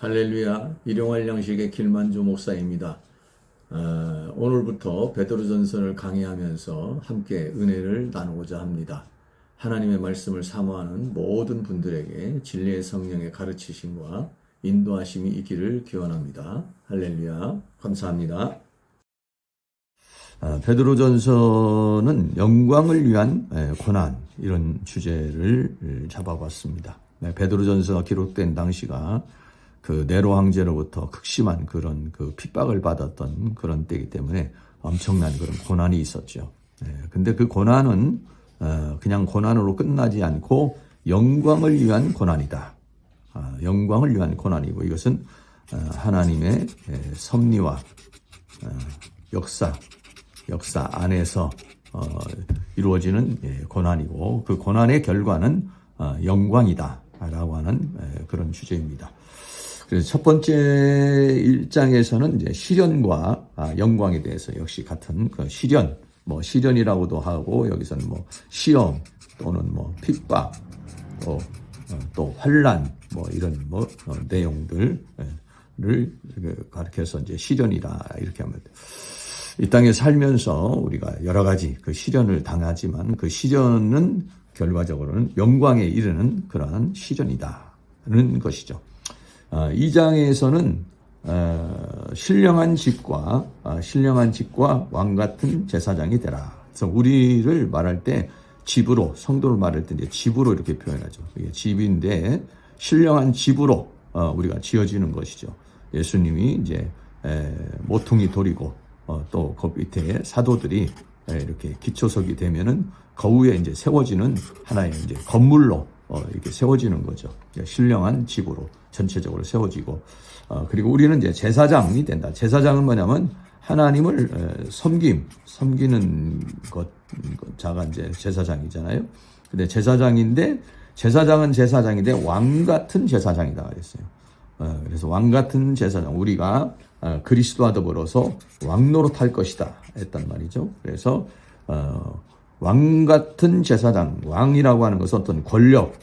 할렐루야. 일용할 양식의 길만주 목사입니다. 오늘부터 베드로전서를 강의하면서 함께 은혜를 나누고자 합니다. 하나님의 말씀을 사모하는 모든 분들에게 진리의 성령의 가르치심과 인도하심이 있기를 기원합니다. 할렐루야. 감사합니다. 베드로전서는 영광을 위한 고난, 이런 주제를 잡아봤습니다. 베드로전서가 기록된 당시가 그 네로 황제로부터 극심한 그런 그 핍박을 받았던 그런 때이기 때문에 엄청난 그런 고난이 있었죠. 근데 그 고난은 그냥 고난으로 끝나지 않고 영광을 위한 고난이다. 영광을 위한 고난이고, 이것은 하나님의 섭리와 역사 안에서 이루어지는 고난이고, 그 고난의 결과는 영광이다라고 하는 그런 주제입니다. 그래서 첫 번째 1장에서는 이제 시련과 영광에 대해서 역시 같은 그 시련, 시련이라고도 하고, 여기서는 시험 또는 핍박, 또 환란, 이런 내용들을 가르쳐서 이제 시련이다, 이렇게 하면 돼요. 이 땅에 살면서 우리가 여러 가지 그 시련을 당하지만, 그 시련은 결과적으로는 영광에 이르는 그러한 시련이다는 것이죠. 2장에서는 신령한 집과 왕 같은 제사장이 되라. 그래서 우리를 말할 때 집으로, 성도를 말할 때 이제 집으로 이렇게 표현하죠. 이게 집인데 신령한 집으로 우리가 지어지는 것이죠. 예수님이 이제 모퉁이 돌이고, 또 그 밑에 사도들이 이렇게 기초석이 되면은 그 위에 이제 세워지는 하나의 이제 건물로 이렇게 세워지는 거죠. 신령한 집으로 전체적으로 세워지고, 그리고 우리는 이제 제사장이 된다. 제사장은 뭐냐면 하나님을 섬기는 자가 이제 제사장이잖아요. 근데 제사장은 제사장인데 왕 같은 제사장이다 그랬어요. 그래서 왕 같은 제사장, 우리가 그리스도와 더불어서 왕노릇할 것이다 했단 말이죠. 그래서 왕 같은 제사장, 왕이라고 하는 것은 어떤 권력을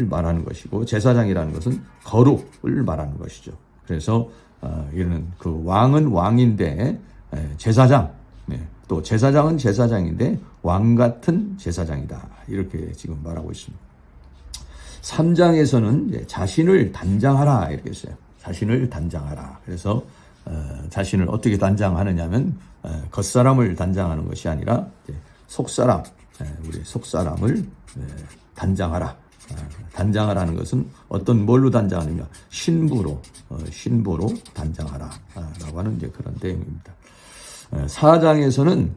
말하는 것이고, 제사장이라는 것은 거룩을 말하는 것이죠. 그래서 이는 그 왕은 왕인데 제사장, 또 제사장은 제사장인데 왕 같은 제사장이다, 이렇게 지금 말하고 있습니다. 3장에서는 자신을 단장하라 이렇게 했어요. 자신을 단장하라. 그래서 자신을 어떻게 단장하느냐면 겉사람을 단장하는 것이 아니라 속사람, 우리 속사람을 단장하라. 단장하라는 것은 어떤 뭘로 단장하느냐? 신부로 단장하라라고 하는 이제 그런 내용입니다. 4장에서는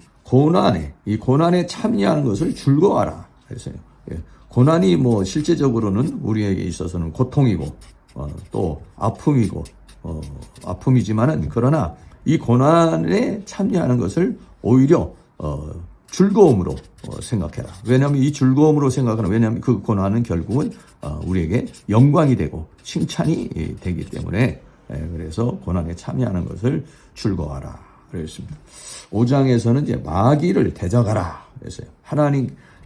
이 고난에 참여하는 것을 즐거워하라 그랬어요. 고난이 실제적으로는 우리에게 있어서는 고통이고, 또 아픔이지만은, 그러나 이 고난에 참여하는 것을 오히려 즐거움으로 생각해라. 왜냐하면 이 즐거움으로 생각하는, 왜냐하면 그 고난은 결국은 우리에게 영광이 되고 칭찬이 되기 때문에, 그래서 고난에 참여하는 것을 즐거워하라 그랬습니다. 5장에서는 이제 마귀를 대적하라 그랬어요.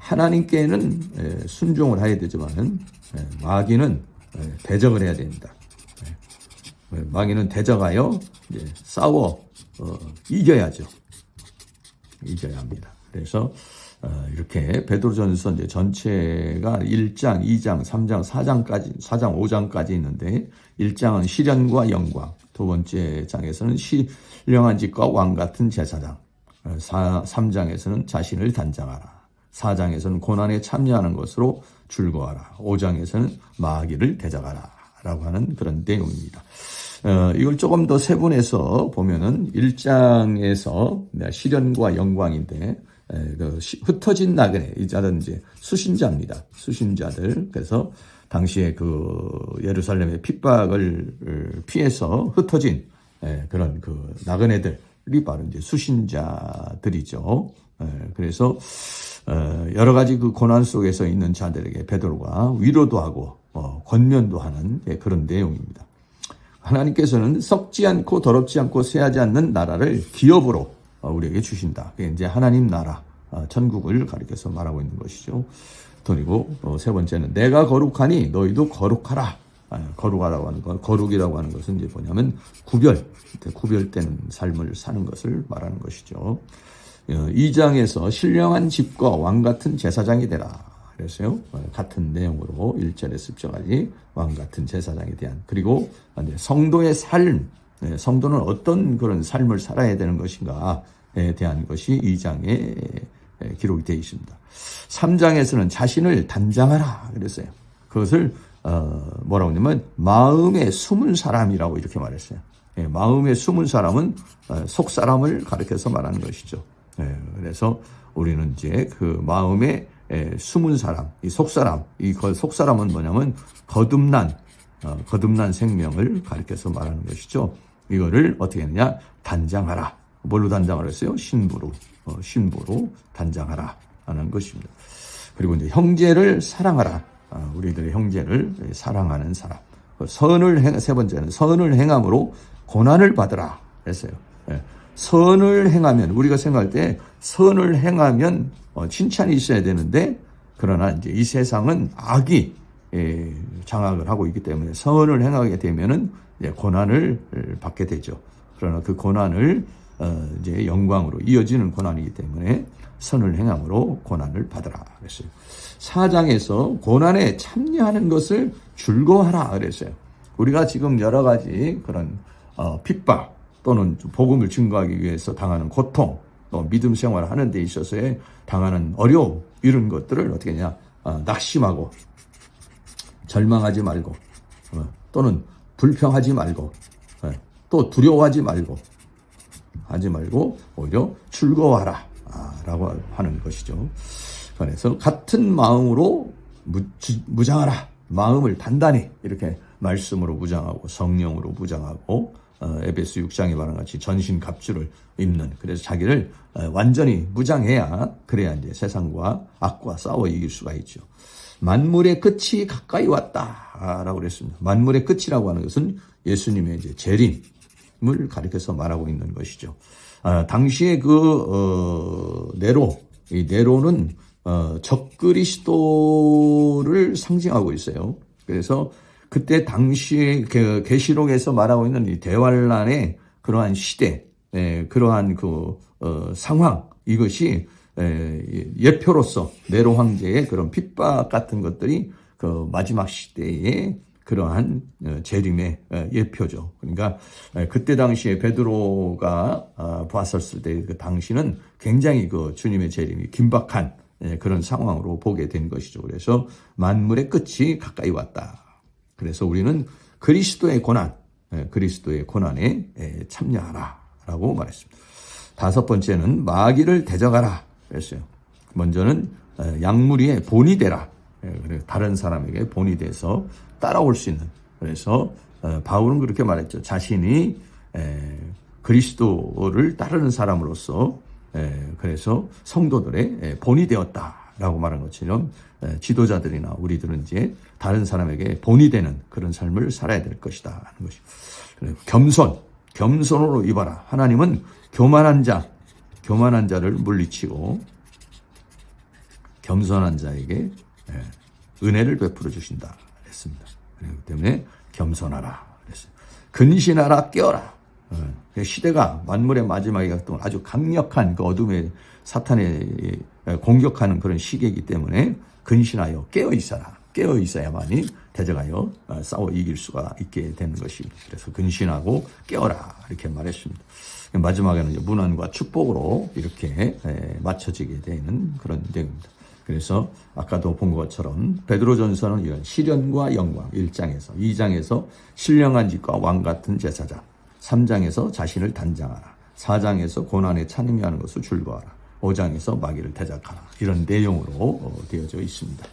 하나님께는 순종을 해야 되지만은 마귀는 대적을 해야 됩니다. 마귀는 대적하여 이제 싸워 이겨야죠. 이겨야 합니다. 그래서 이렇게 베드로전서 이제 전체가 1장, 2장, 3장, 4장까지, 4장, 5장까지 있는데, 1장은 시련과 영광, 두 번째 장에서는 신령한 집과 왕 같은 제사장, 3장에서는 자신을 단장하라, 4장에서는 고난에 참여하는 것으로 즐거워하라, 5장에서는 마귀를 대적하라 라고 하는 그런 내용입니다. 이걸 조금 더 세분해서 보면은 1장에서 시련과 영광인데, 흩어진 나그네, 이 자는 이제 수신자입니다. 수신자들. 그래서 당시에 그 예루살렘의 핍박을 피해서 흩어진 그런 그 나그네들이 바로 이제 수신자들이죠. 그래서 여러 가지 그 고난 속에서 있는 자들에게 베드로가 위로도 하고 권면도 하는 그런 내용입니다. 하나님께서는 썩지 않고 더럽지 않고 쇠하지 않는 나라를 기업으로 우리에게 주신다. 그게 이제 하나님 나라, 천국을 가리켜서 말하고 있는 것이죠. 그리고 세 번째는 내가 거룩하니 너희도 거룩하라. 거룩하다고 하는 것, 거룩이라고 하는 것은 이제 뭐냐면 구별되는 삶을 사는 것을 말하는 것이죠. 2장에서 신령한 집과 왕 같은 제사장이 되라. 그랬어요. 같은 내용으로 1절에서 10절까지 왕 같은 제사장에 대한, 그리고 성도의 삶, 성도는 어떤 그런 삶을 살아야 되는 것인가에 대한 것이 2장에 기록이 되어 있습니다. 3장에서는 자신을 단장하라 그랬어요. 그것을 뭐라고 하냐면 마음에 숨은 사람이라고 이렇게 말했어요. 마음에 숨은 사람은 속 사람을 가리켜서 말하는 것이죠. 그래서 우리는 이제 그 마음에 숨은 사람, 이 속 사람, 이 속 사람은 뭐냐면 거듭난 생명을 가리켜서 말하는 것이죠. 이거를 어떻게 했느냐? 단장하라. 뭘로 단장하라 했어요? 신부로 단장하라 하는 것입니다. 그리고 이제 형제를 사랑하라. 우리들의 형제를 사랑하는 사람. 세 번째는 선을 행함으로 고난을 받으라 했어요. 선을 행하면, 우리가 생각할 때 선을 행하면 칭찬이 있어야 되는데, 그러나 이제 이 세상은 악이 장악을 하고 있기 때문에 선을 행하게 되면은 고난을 받게 되죠. 그러나 그 고난을 이제 영광으로 이어지는 고난이기 때문에 선을 행함으로 고난을 받으라 그랬어요. 4장에서 고난에 참여하는 것을 즐거워하라 그랬어요. 우리가 지금 여러 가지 그런 핍박 또는 복음을 증거하기 위해서 당하는 고통, 또 믿음 생활을 하는 데 있어서의 당하는 어려움, 이런 것들을 어떻게 하냐, 낙심하고 절망하지 말고, 또는 불평하지 말고, 또 두려워하지 말고 오히려 즐거워하라 라고 하는 것이죠. 그래서 같은 마음으로 무장하라. 마음을 단단히 이렇게 말씀으로 무장하고 성령으로 무장하고, 에베소 6장에 말한 같이 전신갑주를 입는, 그래서 자기를 완전히 무장해야, 그래야 이제 세상과 악과 싸워 이길 수가 있죠. 만물의 끝이 가까이 왔다라고 그랬습니다. 만물의 끝이라고 하는 것은 예수님의 이제 재림을 가리켜서 말하고 있는 것이죠. 당시에 이 네로는 적그리스도를 상징하고 있어요. 그래서 그때 당시에 계시록에서 말하고 있는 이 대환란의 그러한 시대, 그러한 상황, 이것이 예표로서 네로 황제의 그런 핍박 같은 것들이 그 마지막 시대의 그러한 재림의 예표죠. 그러니까 그때 당시에 베드로가 보았었을 때 그 당시는 굉장히 그 주님의 재림이 긴박한 그런 상황으로 보게 된 것이죠. 그래서 만물의 끝이 가까이 왔다. 그래서 우리는 그리스도의 고난에 참여하라라고 말했습니다. 5번째는 마귀를 대적하라 그랬어요. 먼저는 양무리의 본이 되라. 다른 사람에게 본이 돼서 따라올 수 있는. 그래서 바울은 그렇게 말했죠. 자신이 그리스도를 따르는 사람으로서 그래서 성도들의 본이 되었다라고 말한 것처럼 지도자들이나 우리들은 이제 다른 사람에게 본이 되는 그런 삶을 살아야 될 것이다 하는 것이고, 겸손으로 입어라. 하나님은 교만한 자를 물리치고 겸손한 자에게 은혜를 베풀어 주신다 했습니다. 그렇기 때문에 겸손하라 그랬어요. 근신하라, 깨어라. 시대가 만물의 마지막에 아주 강력한 그 어둠의 사탄의 공격하는 그런 시기이기 때문에 근신하여 깨어 있어야만이 대적하여 싸워 이길 수가 있게 되는 것입니다. 그래서 근신하고 깨어라 이렇게 말했습니다. 마지막에는 이제 문안과 축복으로 이렇게 맞춰지게 되는 그런 내용입니다. 그래서 아까도 본 것처럼 베드로전서는 이런 시련과 영광 1장에서, 2장에서 신령한 집과 왕 같은 제사장, 3장에서 자신을 단장하라, 4장에서 고난에 참여하는 것을 즐거워하라, 5장에서 마귀를 대적하라, 이런 내용으로 되어져 있습니다.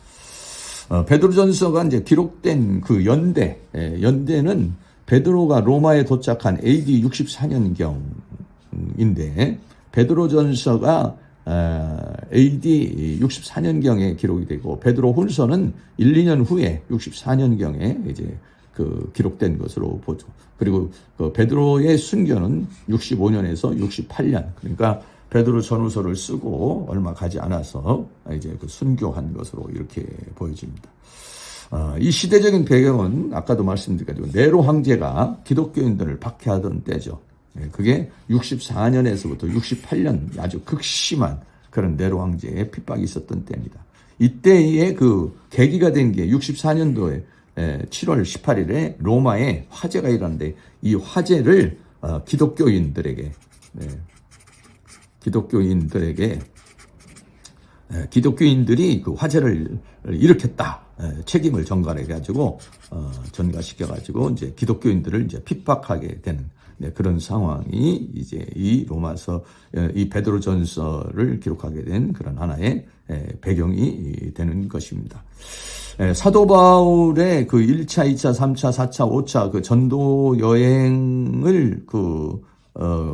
베드로전서가 이제 기록된 그 연대는 베드로가 로마에 도착한 AD 64년경인데 베드로전서가 AD 64년경에 기록이 되고 베드로 홀서는 1, 2년 후에 64년경에 이제 그 기록된 것으로 보죠. 그리고 그 베드로의 순교는 65년에서 68년, 그러니까 베드로 전후서를 쓰고 얼마 가지 않아서 이제 그 순교한 것으로 이렇게 보여집니다. 이 시대적인 배경은 아까도 말씀드렸지만 네로 황제가 기독교인들을 박해하던 때죠. 그게 64년에서부터 68년 아주 극심한 그런 네로 황제의 핍박이 있었던 때입니다. 이때의 그 계기가 된 게 64년도에 7월 18일에 로마에 화재가 일어났는데 이 화재를 기독교인들이 그 화재를 일으켰다. 책임을 전가해가지고, 전가시켜가지고, 이제 기독교인들을 이제 핍박하게 되는, 그런 상황이 이제 이 로마서, 이 베드로전서를 기록하게 된 그런 하나의 배경이 되는 것입니다. 사도 바울의 그 1차, 2차, 3차, 4차, 5차 그 전도 여행을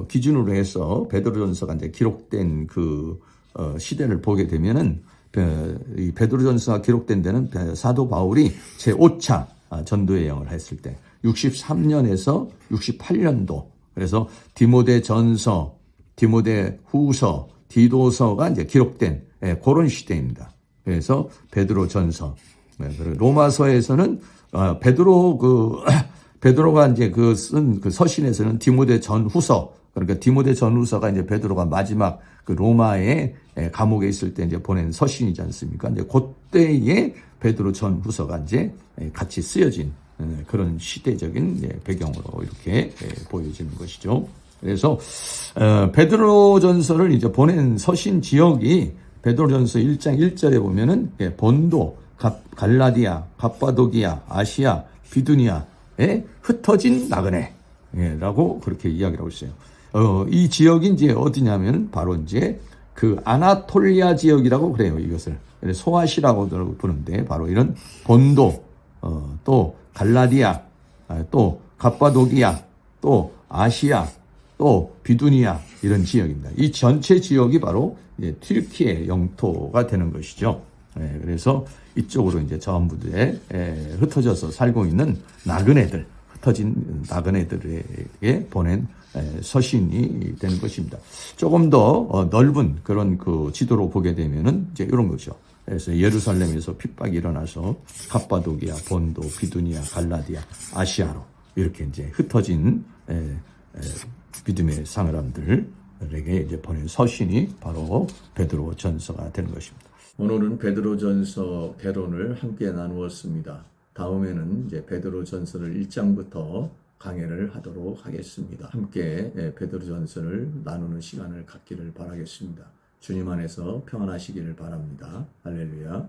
기준으로 해서 베드로전서가 이제 기록된 시대를 보게 되면은 이 베드로전서가 기록된 데는 사도 바울이 제5차 전도 여행을 했을 때 63년에서 68년도 그래서 디모데전서, 디모데후서, 디도서가 이제 기록된 그런 시대입니다. 그래서 베드로전서, 로마서에서는 베드로가 이제 쓴 서신에서는 디모데전후서 그러니까 디모데전후서가 이제 베드로가 마지막 그 로마의 감옥에 있을 때 이제 보낸 서신이지 않습니까? 이제 그때의 베드로전후서가 이제 같이 쓰여진 그런 시대적인 배경으로 이렇게 보여지는 것이죠. 그래서 베드로전서를 이제 보낸 서신 지역이 베드로전서 1장 1절에 보면은 본도, 갈라디아, 갑바도기아, 아시아, 비두니아에 흩어진 나그네라고 그렇게 이야기를 하고 있어요. 이 지역이 이제 어디냐면 바로 이제 그 아나톨리아 지역이라고 그래요. 이것을 소아시라고 부르는데 바로 이런 본도, 또 갈라디아, 또 갑바도기아, 또 아시아, 또 비두니아 이런 지역입니다. 이 전체 지역이 바로 이제 튀르키의 영토가 되는 것이죠. 그래서 이쪽으로 이제 전부에 흩어져서 살고 있는 나그네들, 흩어진 나그네들에게 보낸 서신이 되는 것입니다. 조금 더 넓은 그런 그 지도로 보게 되면은 이제 이런 거죠. 그래서 예루살렘에서 핍박이 일어나서 갑바도기아, 본도, 비두니아, 갈라디아, 아시아로 이렇게 이제 흩어진 믿음의 사람들에게 이제 보낸 서신이 바로 베드로전서가 되는 것입니다. 오늘은 베드로전서 개론을 함께 나누었습니다. 다음에는 이제 베드로전서를 1장부터 강해를 하도록 하겠습니다. 함께 베드로전서를 나누는 시간을 갖기를 바라겠습니다. 주님 안에서 평안하시기를 바랍니다. 할렐루야.